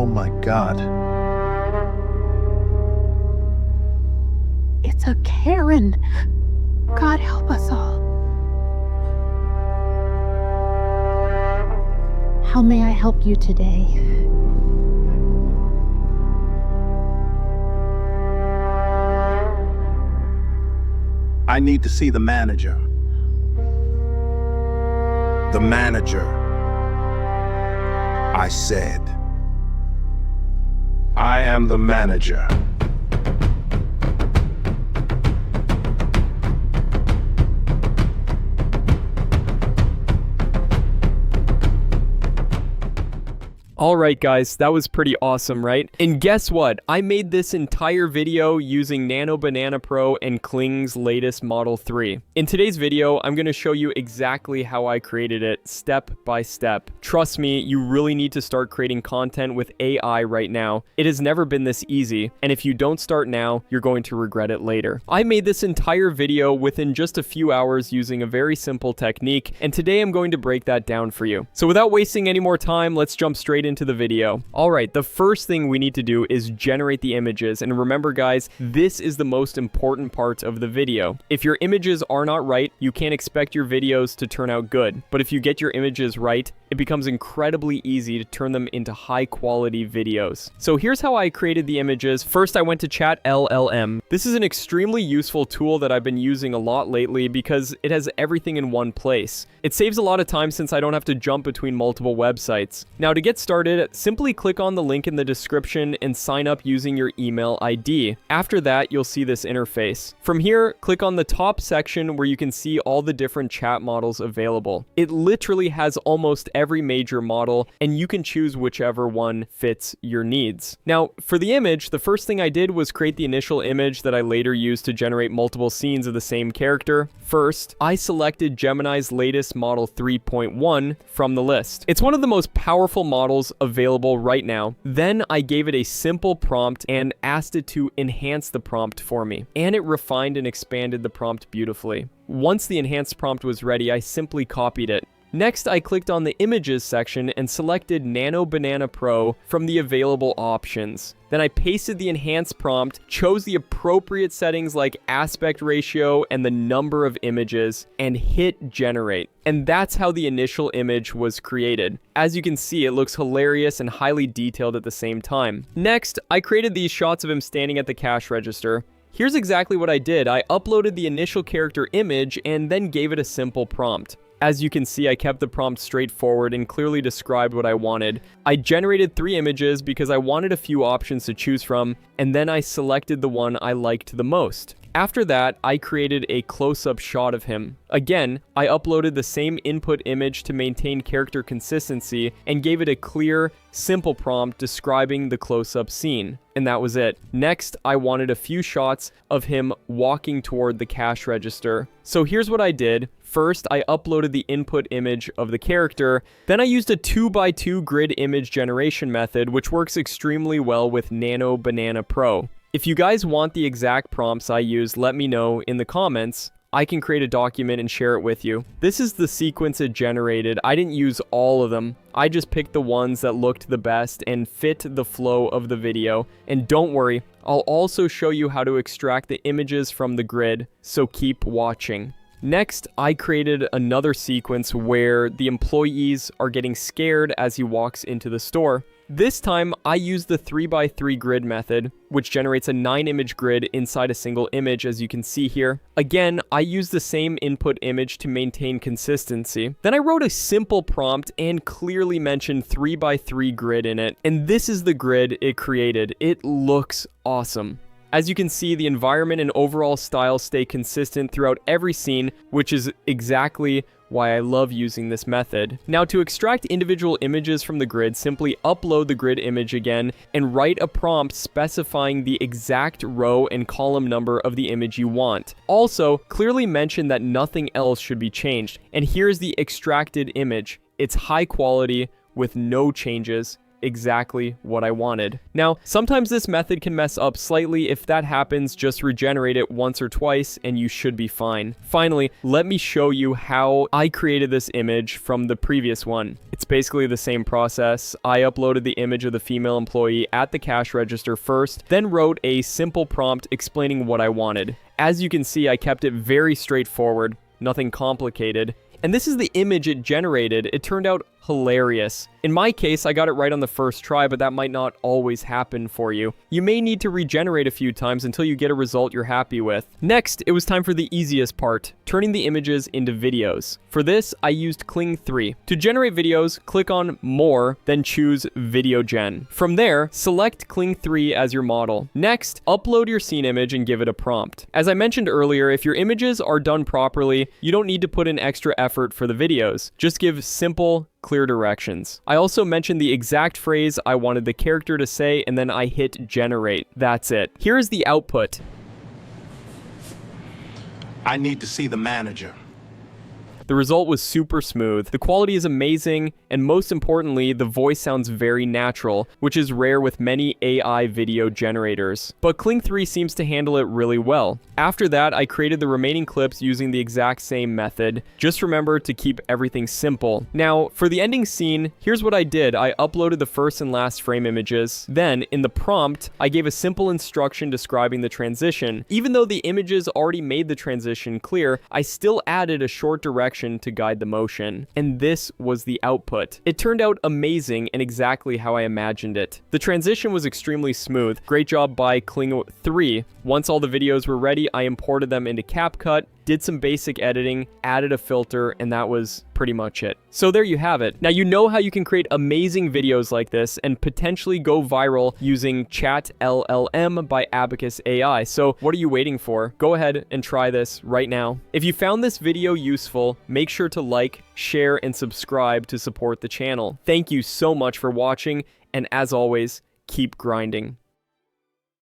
Oh my God. It's a Karen. God help us all. How may I help you today? I need to see the manager. The manager. I said. I am the manager. Alright guys, that was pretty awesome, right? And guess what? I made this entire video using Nano Banana Pro and Kling's latest Model 3. In today's video, I'm going to show you exactly how I created it, step by step. Trust me, you really need to start creating content with AI right now. It has never been this easy, and if you don't start now, you're going to regret it later. I made this entire video within just a few hours using a very simple technique, and today I'm going to break that down for you. So without wasting any more time, let's jump straight into the video. Alright, the first thing we need to do is generate the images, and remember guys, this is the most important part of the video. If your images are not right, you can't expect your videos to turn out good, but if you get your images right, it becomes incredibly easy to turn them into high quality videos. So here's how I created the images. First, I went to Chat LLM. This is an extremely useful tool that I've been using a lot lately because it has everything in one place. It saves a lot of time since I don't have to jump between multiple websites. Now to get started, simply click on the link in the description and sign up using your email ID. After that, you'll see this interface. From here, click on the top section where you can see all the different chat models available. It literally has almost every major model, and you can choose whichever one fits your needs. Now, for the image, the first thing I did was create the initial image that I later used to generate multiple scenes of the same character. First, I selected Gemini's latest Model 3.1 from the list. It's one of the most powerful models available right now. Then I gave it a simple prompt and asked it to enhance the prompt for me, and it refined and expanded the prompt beautifully. Once the enhanced prompt was ready, I simply copied it. Next, I clicked on the Images section and selected Nano Banana Pro from the available options. Then I pasted the enhanced prompt, chose the appropriate settings like aspect ratio and the number of images, and hit generate. And that's how the initial image was created. As you can see, it looks hilarious and highly detailed at the same time. Next, I created these shots of him standing at the cash register. Here's exactly what I did. I uploaded the initial character image and then gave it a simple prompt. As you can see, I kept the prompt straightforward and clearly described what I wanted. I generated 3 images because I wanted a few options to choose from, and then I selected the one I liked the most. After that, I created a close-up shot of him. Again, I uploaded the same input image to maintain character consistency and gave it a clear, simple prompt describing the close-up scene. And that was it. Next, I wanted a few shots of him walking toward the cash register. So here's what I did. First, I uploaded the input image of the character. Then I used a 2x2 grid image generation method, which works extremely well with Nano Banana Pro. If you guys want the exact prompts I used, let me know in the comments. I can create a document and share it with you. This is the sequence it generated. I didn't use all of them. I just picked the ones that looked the best and fit the flow of the video. And don't worry, I'll also show you how to extract the images from the grid, so keep watching. Next, I created another sequence where the employees are getting scared as he walks into the store. This time, I used the 3x3 grid method, which generates a 9-image grid inside a single image, as you can see here. Again, I used the same input image to maintain consistency. Then I wrote a simple prompt and clearly mentioned 3x3 grid in it. And this is the grid it created. It looks awesome. As you can see, the environment and overall style stay consistent throughout every scene, which is exactly why I love using this method. Now, to extract individual images from the grid, simply upload the grid image again and write a prompt specifying the exact row and column number of the image you want. Also, clearly mention that nothing else should be changed. And here's the extracted image. It's high quality with no changes. exactly what I wanted. Now, sometimes this method can mess up slightly. If that happens, just regenerate it once or twice and you should be fine. Finally, let me show you how I created this image from the previous one. It's basically the same process. I uploaded the image of the female employee at the cash register first, then wrote a simple prompt explaining what I wanted. As you can see, I kept it very straightforward, nothing complicated. And this is the image it generated. It turned out hilarious. In my case, I got it right on the first try, but that might not always happen for you. You may need to regenerate a few times until you get a result you're happy with. Next, it was time for the easiest part, turning the images into videos. For this, I used Kling 3. To generate videos, click on More, then choose Video Gen. From there, select Kling 3 as your model. Next, upload your scene image and give it a prompt. As I mentioned earlier, if your images are done properly, you don't need to put in extra effort for the videos. Just give simple, clear directions. I also mentioned the exact phrase I wanted the character to say, and then I hit generate. That's it. Here is the output. I need to see the manager. The result was super smooth, the quality is amazing, and most importantly, the voice sounds very natural, which is rare with many AI video generators. But Kling 3 seems to handle it really well. After that, I created the remaining clips using the exact same method. Just remember to keep everything simple. Now, for the ending scene, here's what I did. I uploaded the first and last frame images. Then, in the prompt, I gave a simple instruction describing the transition. Even though the images already made the transition clear, I still added a short direction to guide the motion, and this was the output. It turned out amazing and exactly how I imagined it. The transition was extremely smooth. Great job by Kling 3. Once all the videos were ready, I imported them into CapCut, did some basic editing, added a filter, and that was pretty much it. So there you have it. Now you know how you can create amazing videos like this and potentially go viral using Chat LLM by Abacus AI. So what are you waiting for? Go ahead and try this right now. If you found this video useful, make sure to like, share, and subscribe to support the channel. Thank you so much for watching, and as always, keep grinding.